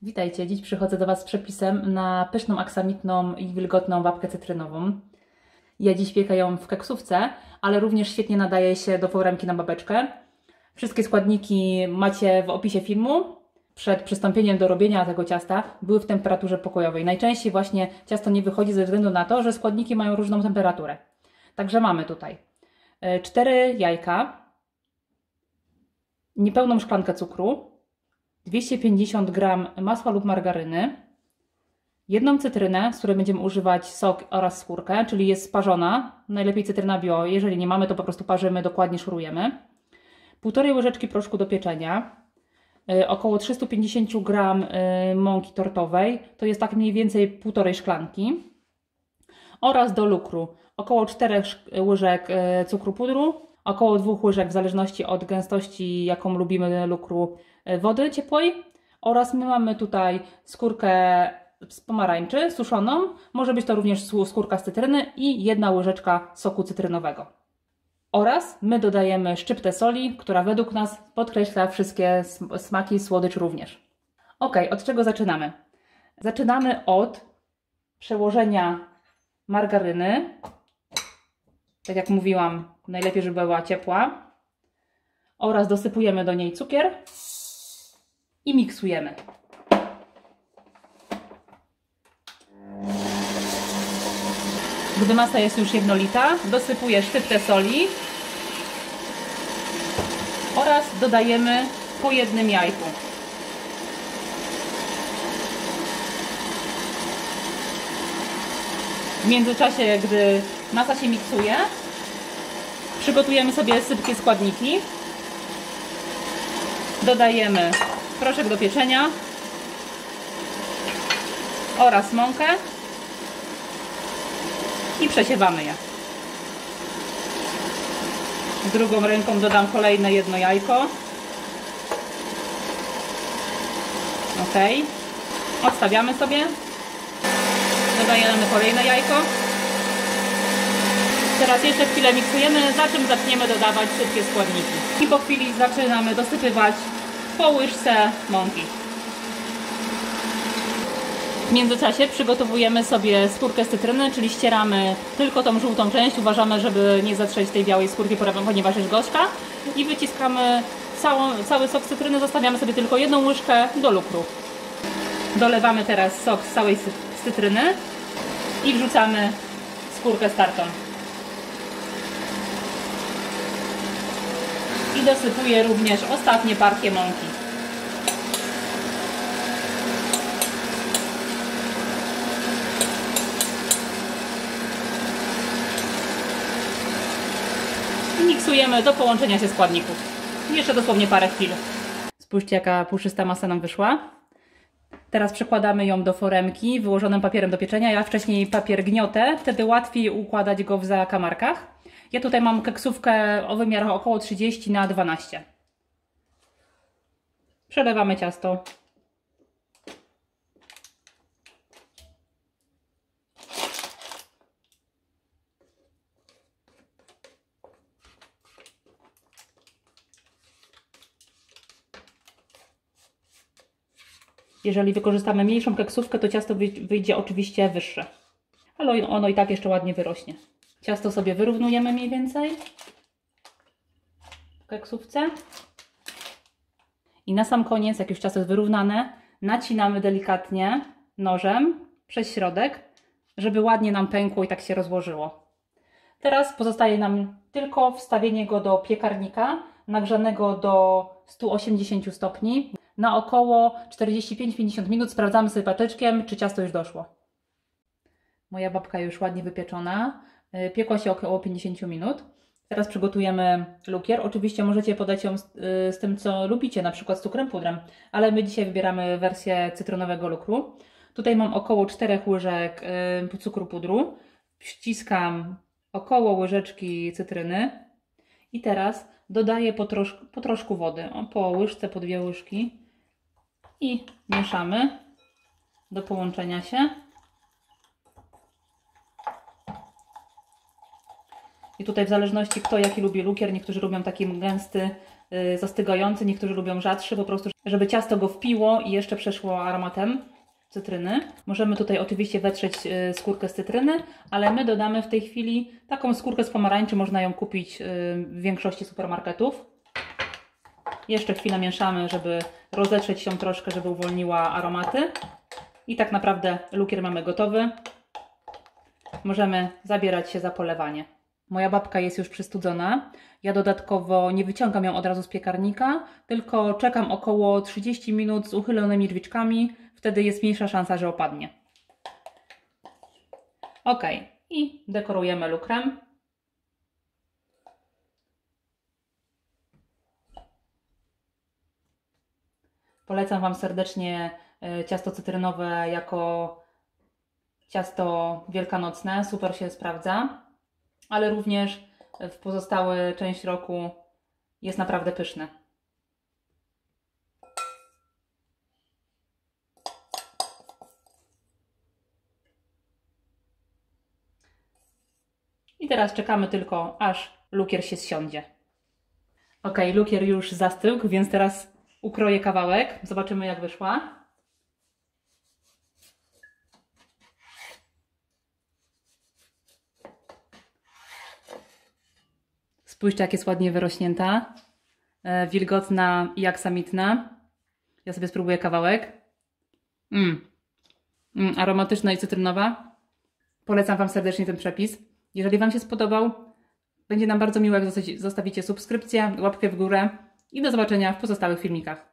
Witajcie, dziś przychodzę do Was z przepisem na pyszną, aksamitną i wilgotną babkę cytrynową. Ja dziś piekę ją w keksówce, ale również świetnie nadaje się do foremki na babeczkę. Wszystkie składniki macie w opisie filmu. Przed przystąpieniem do robienia tego ciasta były w temperaturze pokojowej. Najczęściej właśnie ciasto nie wychodzi ze względu na to, że składniki mają różną temperaturę. Także mamy tutaj 4 jajka, niepełną szklankę cukru, 250 g masła lub margaryny, jedną cytrynę, z której będziemy używać sok oraz skórkę, czyli jest sparzona, najlepiej cytryna bio, jeżeli nie mamy, to po prostu parzymy, dokładnie szurujemy, 1,5 łyżeczki proszku do pieczenia, około 350 g mąki tortowej, to jest tak mniej więcej 1,5 szklanki, oraz do lukru około 4 łyżek cukru pudru, około 2 łyżek w zależności od gęstości, jaką lubimy lukru, wody ciepłej, oraz my mamy tutaj skórkę z pomarańczy suszoną, może być to również skórka z cytryny i 1 łyżeczka soku cytrynowego. Oraz my dodajemy szczyptę soli, która według nas podkreśla wszystkie smaki, słodycz również. Ok, od czego zaczynamy? Zaczynamy od przełożenia margaryny. Tak jak mówiłam, najlepiej, żeby była ciepła. Oraz dosypujemy do niej cukier i miksujemy. Gdy masa jest już jednolita, dosypuję szczyptę soli oraz dodajemy po jednym jajku. W międzyczasie, gdy masa się miksuje, przygotujemy sobie sypkie składniki. Dodajemy proszek do pieczenia oraz mąkę i przesiewamy je. Drugą ręką dodam kolejne jedno jajko. Ok. Odstawiamy sobie. Dodajemy kolejne jajko. Teraz jeszcze chwilę miksujemy, za czym zaczniemy dodawać wszystkie składniki. I po chwili zaczynamy dosypywać po łyżce mąki. W międzyczasie przygotowujemy sobie skórkę z cytryny, czyli ścieramy tylko tą żółtą część. Uważamy, żeby nie zatrzeć tej białej skórki, ponieważ jest gorzka. I wyciskamy cały sok z cytryny, zostawiamy sobie tylko 1 łyżkę do lukru. Dolewamy teraz sok z całej cytryny i wrzucamy skórkę startą. I dosypuję również ostatnie partie mąki. I miksujemy do połączenia się składników. Jeszcze dosłownie parę chwil. Spójrzcie, jaka puszysta masa nam wyszła. Teraz przekładamy ją do foremki wyłożonym papierem do pieczenia. Ja wcześniej papier gniotę, wtedy łatwiej układać go w zakamarkach. Ja tutaj mam keksówkę o wymiarach około 30 na 12. Przelewamy ciasto. Jeżeli wykorzystamy mniejszą keksówkę, to ciasto wyjdzie oczywiście wyższe. Ale ono i tak jeszcze ładnie wyrośnie. Ciasto sobie wyrównujemy mniej więcej w keksówce. I na sam koniec, jak już ciasto jest wyrównane, nacinamy delikatnie nożem przez środek, żeby ładnie nam pękło i tak się rozłożyło. Teraz pozostaje nam tylko wstawienie go do piekarnika nagrzanego do 180 stopni. Na około 45-50 minut sprawdzamy sobie patyczkiem, czy ciasto już doszło. Moja babka już ładnie wypieczona. Piekła się około 50 minut. Teraz przygotujemy lukier. Oczywiście możecie podać ją z tym, co lubicie, na przykład z cukrem pudrem, ale my dzisiaj wybieramy wersję cytrynowego lukru. Tutaj mam około 4 łyżek cukru pudru. Ściskam około łyżeczki cytryny i teraz dodaję po troszku wody, po łyżce, po 2 łyżki i mieszamy do połączenia się. I tutaj w zależności kto jaki lubi lukier, niektórzy lubią taki gęsty, zastygający, niektórzy lubią rzadszy, po prostu żeby ciasto go wpiło i jeszcze przeszło aromatem cytryny. Możemy tutaj oczywiście wetrzeć skórkę z cytryny, ale my dodamy w tej chwili taką skórkę z pomarańczy, można ją kupić w większości supermarketów. Jeszcze chwilę mieszamy, żeby rozetrzeć się troszkę, żeby uwolniła aromaty. I tak naprawdę lukier mamy gotowy. Możemy zabierać się za polewanie. Moja babka jest już przystudzona. Ja dodatkowo nie wyciągam ją od razu z piekarnika, tylko czekam około 30 minut z uchylonymi drzwiczkami. Wtedy jest mniejsza szansa, że opadnie. Ok, i dekorujemy lukrem. Polecam Wam serdecznie ciasto cytrynowe jako ciasto wielkanocne. Super się sprawdza, ale również w pozostałą część roku jest naprawdę pyszne. I teraz czekamy tylko, aż lukier się zsiądzie. Ok, lukier już zastygł, więc teraz ukroję kawałek. Zobaczymy, jak wyszła. Spójrzcie, jak jest ładnie wyrośnięta. Wilgotna i aksamitna. Ja sobie spróbuję kawałek. Aromatyczna i cytrynowa. Polecam Wam serdecznie ten przepis. Jeżeli Wam się spodobał, będzie nam bardzo miło, jak zostawicie subskrypcję, łapkę w górę i do zobaczenia w pozostałych filmikach.